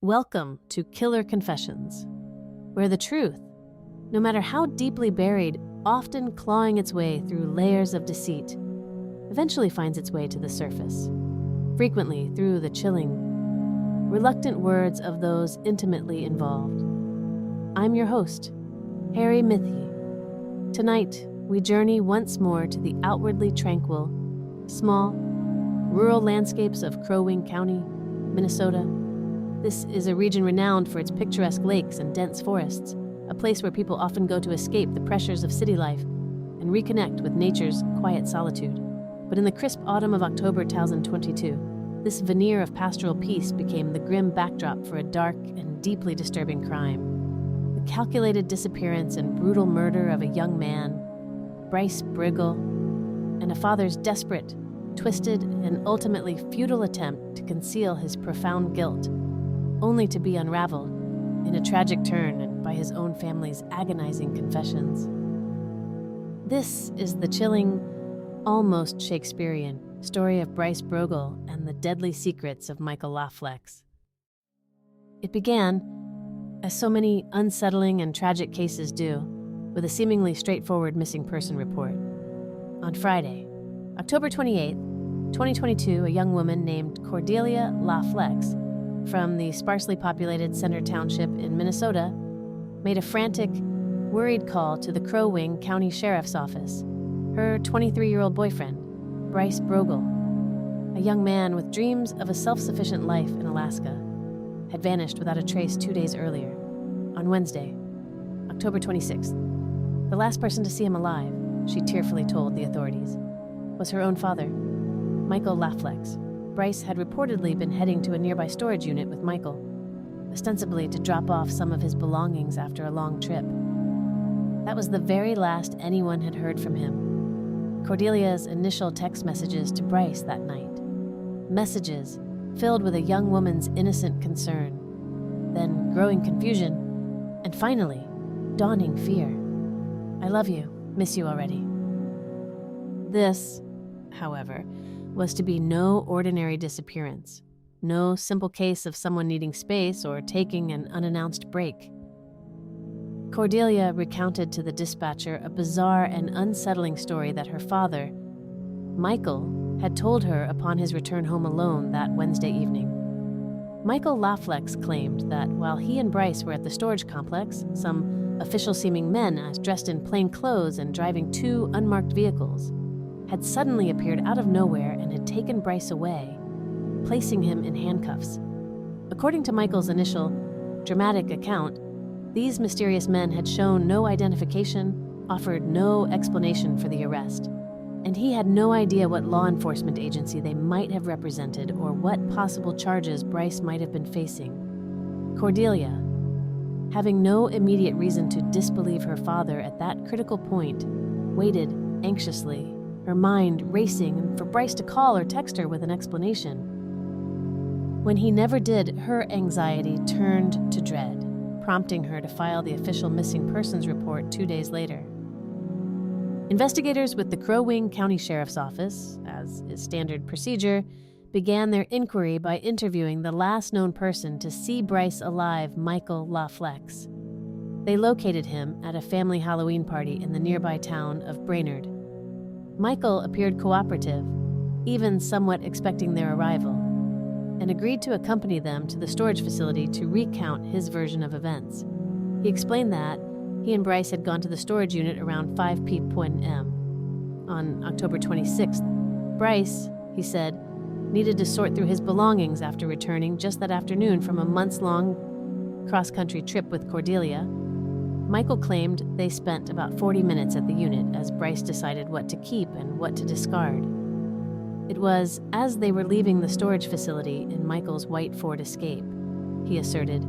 Welcome to Killer Confessions, where the truth, no matter how deeply buried, often clawing its way through layers of deceit, eventually finds its way to the surface, frequently through the chilling, reluctant words of those intimately involved. I'm your host, Harry Mithi. Tonight, we journey once more to the outwardly tranquil, small, rural landscapes of Crow Wing County, Minnesota. This is a region renowned for its picturesque lakes and dense forests, a place where people often go to escape the pressures of city life and reconnect with nature's quiet solitude. But in the crisp autumn of October 2022, this veneer of pastoral peace became the grim backdrop for a dark and deeply disturbing crime. The calculated disappearance and brutal murder of a young man, Bryce Broegel, and a father's desperate, twisted, and ultimately futile attempt to conceal his profound guilt, only to be unraveled in a tragic turn and by his own family's agonizing confessions. This is the chilling, almost Shakespearean story of Bryce Broegel and the deadly secrets of Michael LaFlex. It began, as so many unsettling and tragic cases do, with a seemingly straightforward missing person report. On Friday, October 28, 2022, a young woman named Cordelia LaFlex from the sparsely populated Center Township in Minnesota made a frantic, worried call to the Crow Wing County Sheriff's Office. Her 23-year-old boyfriend, Bryce Broegel, a young man with dreams of a self-sufficient life in Alaska, had vanished without a trace 2 days earlier, on Wednesday, October 26th. The last person to see him alive, she tearfully told the authorities, was her own father, Michael LaFlex. Bryce had reportedly been heading to a nearby storage unit with Michael, ostensibly to drop off some of his belongings after a long trip. That was the very last anyone had heard from him. Cordelia's initial text messages to Bryce that night. Messages filled with a young woman's innocent concern, then growing confusion, and finally, dawning fear. I love you, miss you already. This, however, was to be no ordinary disappearance, no simple case of someone needing space or taking an unannounced break. Cordelia recounted to the dispatcher a bizarre and unsettling story that her father, Michael, had told her upon his return home alone that Wednesday evening. Michael LaFlex claimed that while he and Bryce were at the storage complex, some official-seeming men dressed in plain clothes and driving two unmarked vehicles had suddenly appeared out of nowhere and had taken Bryce away, placing him in handcuffs. According to Michael's initial, dramatic account, these mysterious men had shown no identification, offered no explanation for the arrest, and he had no idea what law enforcement agency they might have represented or what possible charges Bryce might have been facing. Cordelia, having no immediate reason to disbelieve her father at that critical point, waited anxiously, her mind racing for Bryce to call or text her with an explanation. When he never did, her anxiety turned to dread, prompting her to file the official missing persons report 2 days later. Investigators with the Crow Wing County Sheriff's Office, as is standard procedure, began their inquiry by interviewing the last known person to see Bryce alive, Michael LaFlex. They located him at a family Halloween party in the nearby town of Brainerd. Michael appeared cooperative, even somewhat expecting their arrival, and agreed to accompany them to the storage facility to recount his version of events. He explained that he and Bryce had gone to the storage unit around 5 p.m. On October 26th, Bryce, he said, needed to sort through his belongings after returning just that afternoon from a months-long cross-country trip with Cordelia. Michael claimed they spent about 40 minutes at the unit as Bryce decided what to keep and what to discard. It was as they were leaving the storage facility in Michael's white Ford Escape, he asserted,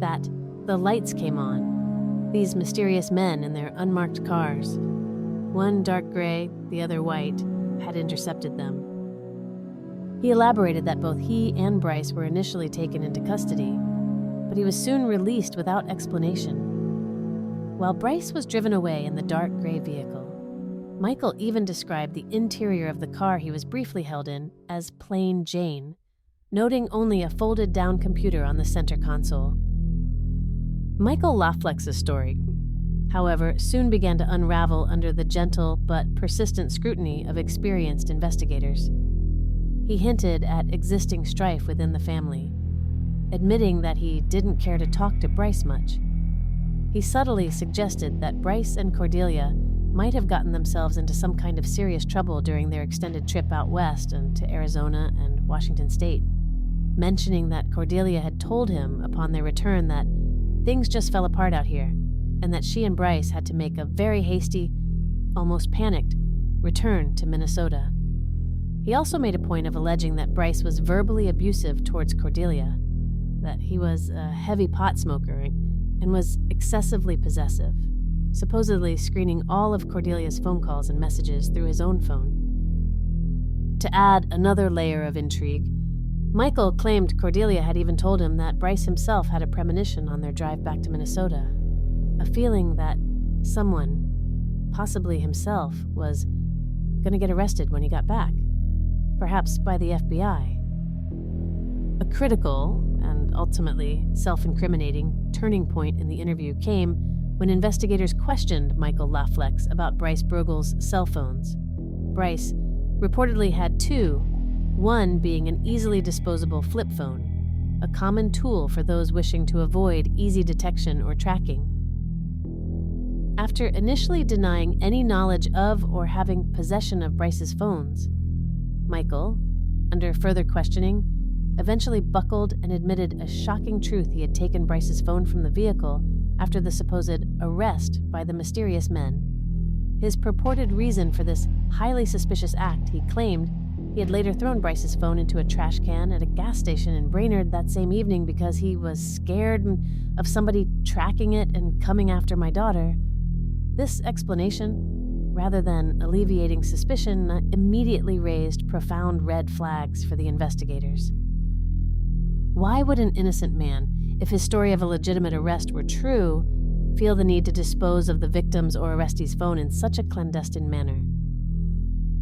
that the lights came on. These mysterious men in their unmarked cars, one dark gray, the other white, had intercepted them. He elaborated that both he and Bryce were initially taken into custody, but he was soon released without explanation. While Bryce was driven away in the dark gray vehicle, Michael even described the interior of the car he was briefly held in as plain Jane, noting only a folded-down computer on the center console. Michael LaFlex's story, however, soon began to unravel under the gentle but persistent scrutiny of experienced investigators. He hinted at existing strife within the family, admitting that he didn't care to talk to Bryce much. He subtly suggested that Bryce and Cordelia might have gotten themselves into some kind of serious trouble during their extended trip out west and to Arizona and Washington State, mentioning that Cordelia had told him upon their return that things just fell apart out here, and that she and Bryce had to make a very hasty, almost panicked, return to Minnesota. He also made a point of alleging that Bryce was verbally abusive towards Cordelia, that he was a heavy pot smoker and was excessively possessive, supposedly screening all of Cordelia's phone calls and messages through his own phone. To add another layer of intrigue, Michael claimed Cordelia had even told him that Bryce himself had a premonition on their drive back to Minnesota, a feeling that someone, possibly himself, was going to get arrested when he got back, perhaps by the FBI. A critical, and ultimately self-incriminating, turning point in the interview came when investigators questioned Michael LaFlex about Bryce Broegel's cell phones. Bryce reportedly had two, one being an easily disposable flip phone, a common tool for those wishing to avoid easy detection or tracking. After initially denying any knowledge of or having possession of Bryce's phones, Michael, under further questioning, eventually buckled and admitted a shocking truth: he had taken Bryce's phone from the vehicle after the supposed arrest by the mysterious men. His purported reason for this highly suspicious act, he claimed he had later thrown Bryce's phone into a trash can at a gas station in Brainerd that same evening because he was scared of somebody tracking it and coming after my daughter. This explanation, rather than alleviating suspicion, immediately raised profound red flags for the investigators. Why would an innocent man, if his story of a legitimate arrest were true, feel the need to dispose of the victim's or arrestee's phone in such a clandestine manner?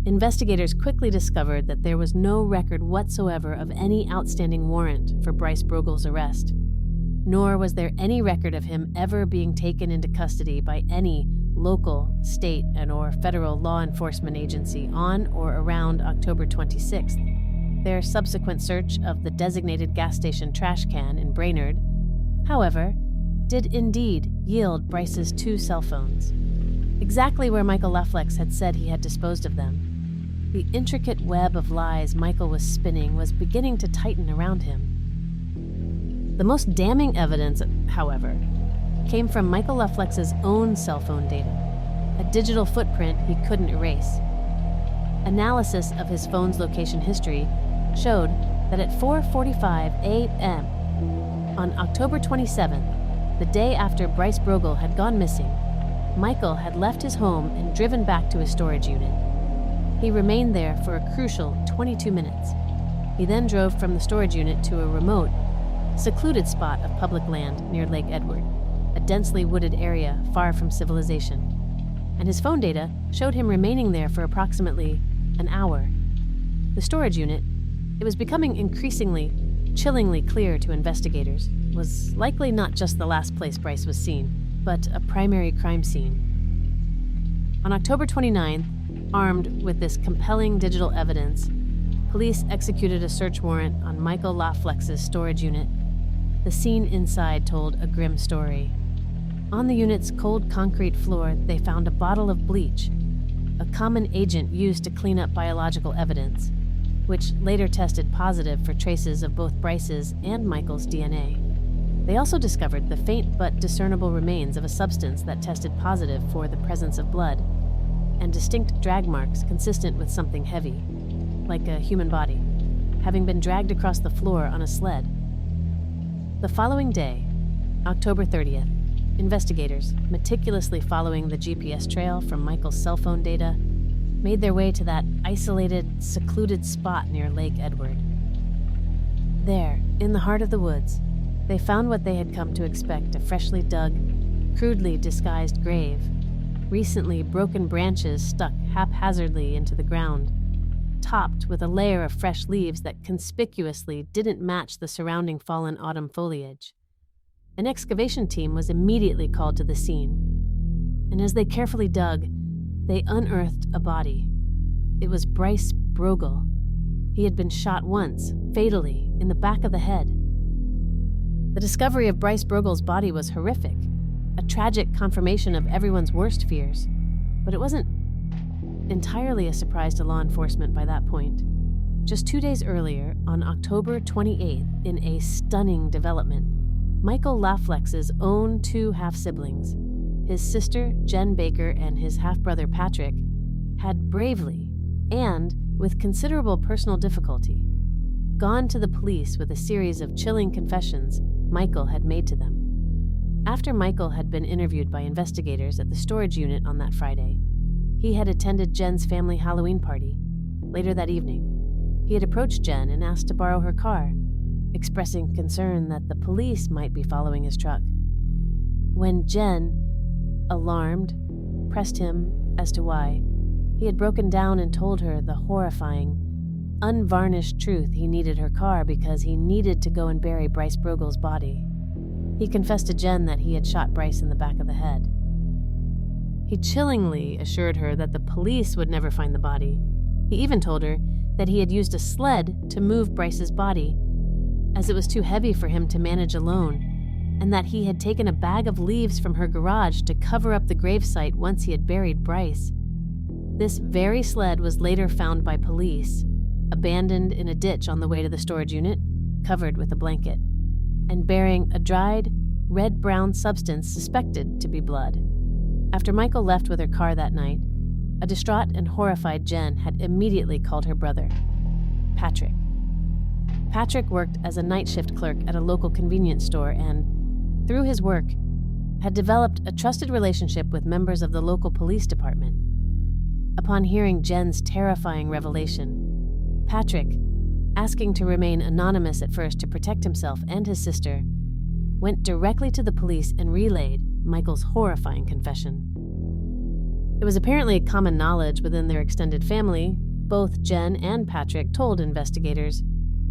Investigators quickly discovered that there was no record whatsoever of any outstanding warrant for Bryce Broegel's arrest, nor was there any record of him ever being taken into custody by any local, state, and/or federal law enforcement agency on or around October 26th. Their subsequent search of the designated gas station trash can in Brainerd, however, did indeed yield Bryce's two cell phones, exactly where Michael LaFlex had said he had disposed of them. The intricate web of lies Michael was spinning was beginning to tighten around him. The most damning evidence, however, came from Michael LaFlex's own cell phone data, a digital footprint he couldn't erase. Analysis of his phone's location history showed that at 4:45 a.m. on October 27th, the day after Bryce Broegel had gone missing, Michael had left his home and driven back to his storage unit. He remained there for a crucial 22 minutes. He then drove from the storage unit to a remote, secluded spot of public land near Lake Edward, a densely wooded area far from civilization, and his phone data showed him remaining there for approximately an hour. The storage unit, it was becoming increasingly, chillingly clear to investigators, was likely not just the last place Bryce was seen, but a primary crime scene. On October 29th, armed with this compelling digital evidence, police executed a search warrant on Michael LaFlex's storage unit. The scene inside told a grim story. On the unit's cold concrete floor, they found a bottle of bleach, a common agent used to clean up biological evidence, which later tested positive for traces of both Bryce's and Michael's DNA. They also discovered the faint but discernible remains of a substance that tested positive for the presence of blood, and distinct drag marks consistent with something heavy, like a human body, having been dragged across the floor on a sled. The following day, October 30th, investigators, meticulously following the GPS trail from Michael's cell phone data, made their way to that isolated, secluded spot near Lake Edward. There, in the heart of the woods, they found what they had come to expect: a freshly dug, crudely disguised grave, recently broken branches stuck haphazardly into the ground, topped with a layer of fresh leaves that conspicuously didn't match the surrounding fallen autumn foliage. An excavation team was immediately called to the scene, and as they carefully dug, they unearthed a body. It was Bryce Broegel. He had been shot once, fatally, in the back of the head. The discovery of Bryce Broegel's body was horrific, a tragic confirmation of everyone's worst fears, but it wasn't entirely a surprise to law enforcement by that point. Just 2 days earlier, on October 28th, in a stunning development, Michael LaFlex's own 2 half-siblings, his sister Jen Baker and his half-brother Patrick, had bravely, and with considerable personal difficulty, gone to the police with a series of chilling confessions Michael had made to them. After Michael had been interviewed by investigators at the storage unit on that Friday, he had attended Jen's family Halloween party. Later that evening, he had approached Jen and asked to borrow her car, expressing concern that the police might be following his truck. When Jen, alarmed, pressed him as to why, he had broken down and told her the horrifying, unvarnished truth he needed her car because he needed to go and bury Bryce Broegel's body. He confessed to Jen that he had shot Bryce in the back of the head. He chillingly assured her that the police would never find the body. He even told her that he had used a sled to move Bryce's body, as it was too heavy for him to manage alone, and that he had taken a bag of leaves from her garage to cover up the gravesite once he had buried Bryce. This very sled was later found by police, abandoned in a ditch on the way to the storage unit, covered with a blanket, and bearing a dried, red-brown substance suspected to be blood. After Michael left with her car that night, a distraught and horrified Jen had immediately called her brother, Patrick. Patrick worked as a night shift clerk at a local convenience store and, through his work, had developed a trusted relationship with members of the local police department. Upon hearing Jen's terrifying revelation, Patrick, asking to remain anonymous at first to protect himself and his sister, went directly to the police and relayed Michael's horrifying confession. It was apparently common knowledge within their extended family. Both Jen and Patrick told investigators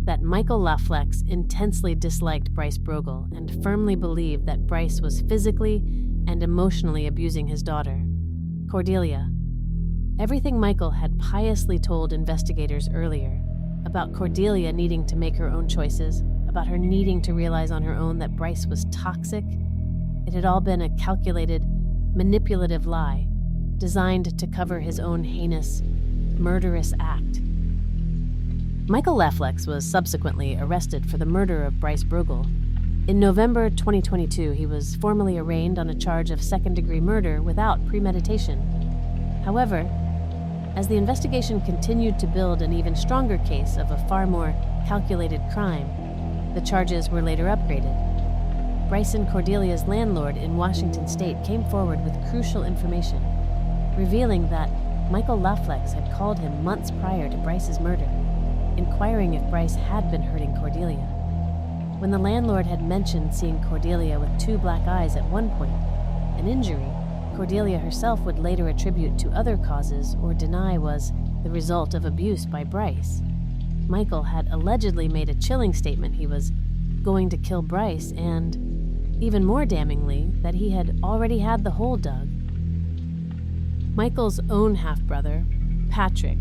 that Michael LaFlex intensely disliked Bryce Broegel and firmly believed that Bryce was physically and emotionally abusing his daughter, Cordelia. Everything Michael had piously told investigators earlier about Cordelia needing to make her own choices, about her needing to realize on her own that Bryce was toxic, it had all been a calculated, manipulative lie designed to cover his own heinous, murderous act. Michael LaFlex was subsequently arrested for the murder of Bryce Broegel. In November 2022, he was formally arraigned on a charge of second-degree murder without premeditation. However, as the investigation continued to build an even stronger case of a far more calculated crime, the charges were later upgraded. Bryce and Cordelia's landlord in Washington state came forward with crucial information, revealing that Michael LaFlex had called him months prior to Bryce's murder, inquiring if Bryce had been hurting Cordelia. When the landlord had mentioned seeing Cordelia with 2 black eyes at one point, an injury Cordelia herself would later attribute to other causes or deny was the result of abuse by Bryce, Michael had allegedly made a chilling statement he was going to kill Bryce and, even more damningly, that he had already had the hole dug. Michael's own half-brother, Patrick,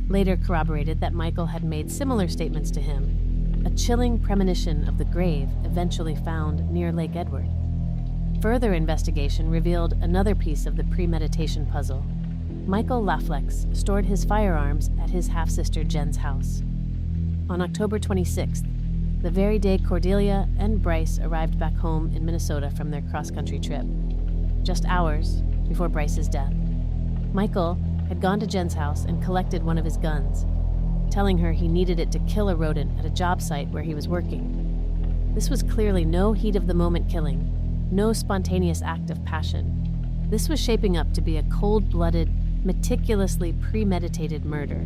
later corroborated that Michael had made similar statements to him, a chilling premonition of the grave eventually found near Lake Edward. Further investigation revealed another piece of the premeditation puzzle. Michael LaFlex stored his firearms at his half-sister Jen's house. On October 26th, the very day Cordelia and Bryce arrived back home in Minnesota from their cross-country trip, just hours before Bryce's death, Michael had gone to Jen's house and collected one of his guns, telling her he needed it to kill a rodent at a job site where he was working. This was clearly no heat-of-the-moment killing, no spontaneous act of passion. This was shaping up to be a cold-blooded, meticulously premeditated murder.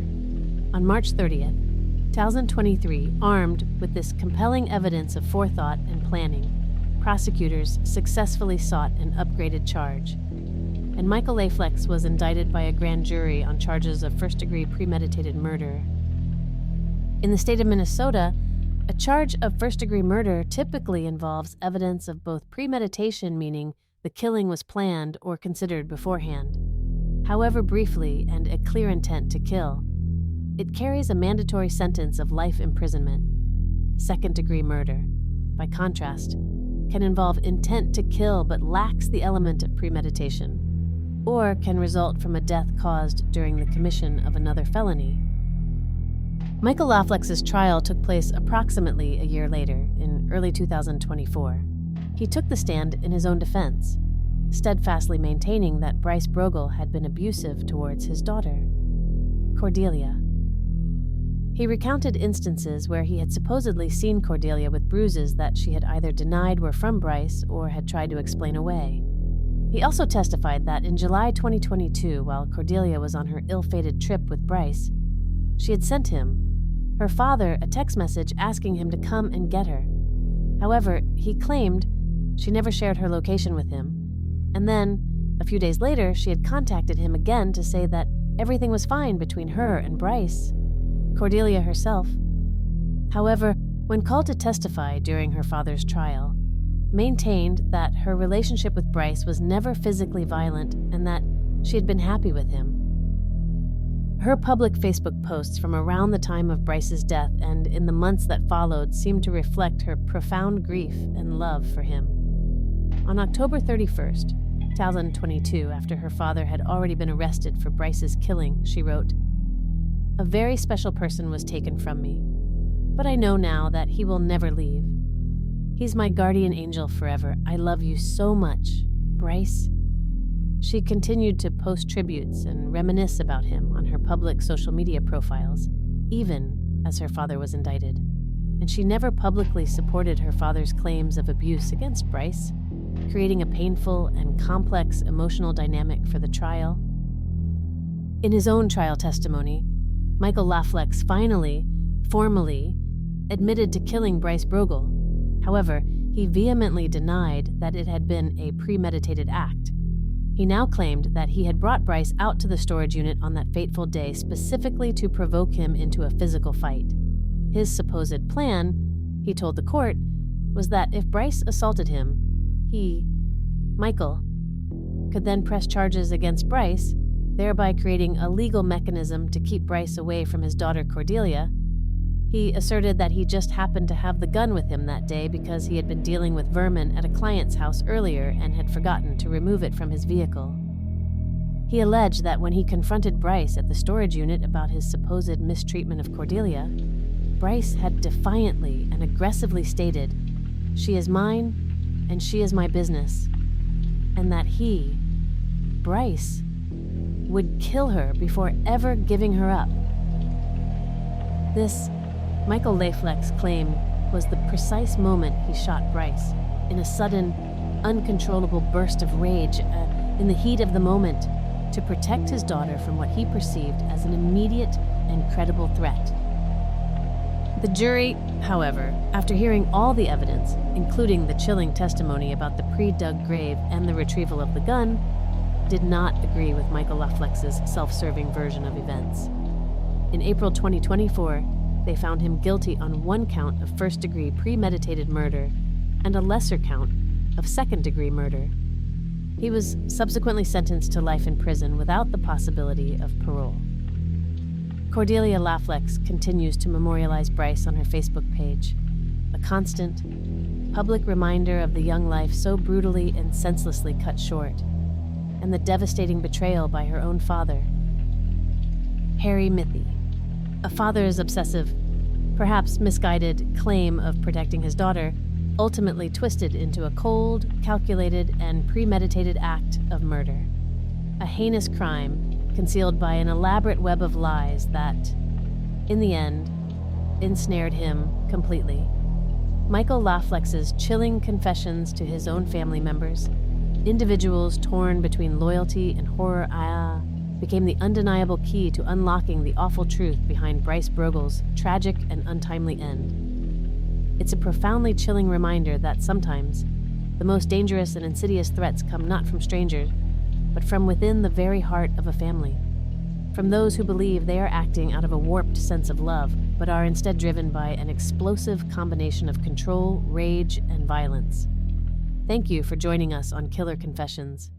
On March 30th, 2023, armed with this compelling evidence of forethought and planning, prosecutors successfully sought an upgraded charge, and Michael LaFlex was indicted by a grand jury on charges of first-degree premeditated murder In the state of Minnesota, a charge of first-degree murder typically involves evidence of both premeditation, meaning the killing was planned or considered beforehand, however briefly, and a clear intent to kill. It carries a mandatory sentence of life imprisonment. Second-degree murder, by contrast, can involve intent to kill but lacks the element of premeditation, or can result from a death caused during the commission of another felony. Michael LaFlex's trial took place approximately a year later, in early 2024. He took the stand in his own defense, steadfastly maintaining that Bryce Broegel had been abusive towards his daughter, Cordelia. He recounted instances where he had supposedly seen Cordelia with bruises that she had either denied were from Bryce or had tried to explain away. He also testified that in July 2022, while Cordelia was on her ill-fated trip with Bryce, she had sent him, her father, a text message asking him to come and get her. However, he claimed she never shared her location with him, and then, a few days later, she had contacted him again to say that everything was fine between her and Bryce, Cordelia herself. However, when called to testify during her father's trial, maintained that her relationship with Bryce was never physically violent and that she had been happy with him. Her public Facebook posts from around the time of Bryce's death and in the months that followed seemed to reflect her profound grief and love for him. On October 31st, 2022, after her father had already been arrested for Bryce's killing, she wrote, "A very special person was taken from me, but I know now that he will never leave. He's my guardian angel forever. I love you so much, Bryce." She continued to post tributes and reminisce about him on her public social media profiles, even as her father was indicted. And she never publicly supported her father's claims of abuse against Bryce, creating a painful and complex emotional dynamic for the trial. In his own trial testimony, Michael LaFlex finally, formally, admitted to killing Bryce Broegel. However, he vehemently denied that it had been a premeditated act. He now claimed that he had brought Bryce out to the storage unit on that fateful day specifically to provoke him into a physical fight. His supposed plan, he told the court, was that if Bryce assaulted him, he, Michael, could then press charges against Bryce, thereby creating a legal mechanism to keep Bryce away from his daughter Cordelia. He asserted that he just happened to have the gun with him that day because he had been dealing with vermin at a client's house earlier and had forgotten to remove it from his vehicle. He alleged that when he confronted Bryce at the storage unit about his supposed mistreatment of Cordelia, Bryce had defiantly and aggressively stated, "She is mine and she is my business," and that he, Bryce, would kill her before ever giving her up. This, Michael LaFlex claimed, was the precise moment he shot Bryce, in a sudden, uncontrollable burst of rage, in the heat of the moment, to protect his daughter from what he perceived as an immediate and credible threat. The jury, however, after hearing all the evidence, including the chilling testimony about the pre-dug grave and the retrieval of the gun, did not agree with Michael LaFlex's self-serving version of events. In April 2024, they found him guilty on one count of first-degree premeditated murder and a lesser count of second-degree murder. He was subsequently sentenced to life in prison without the possibility of parole. Cordelia LaFlex continues to memorialize Bryce on her Facebook page, a constant, public reminder of the young life so brutally and senselessly cut short, and the devastating betrayal by her own father, Harry Mithy. A father's obsessive, perhaps misguided, claim of protecting his daughter ultimately twisted into a cold, calculated, and premeditated act of murder. A heinous crime concealed by an elaborate web of lies that, in the end, ensnared him completely. Michael LaFlex's chilling confessions to his own family members, individuals torn between loyalty and horror, became the undeniable key to unlocking the awful truth behind Bryce Broegel's tragic and untimely end. It's a profoundly chilling reminder that sometimes the most dangerous and insidious threats come not from strangers, but from within the very heart of a family, from those who believe they are acting out of a warped sense of love but are instead driven by an explosive combination of control, rage, and violence. Thank you for joining us on Killer Confessions.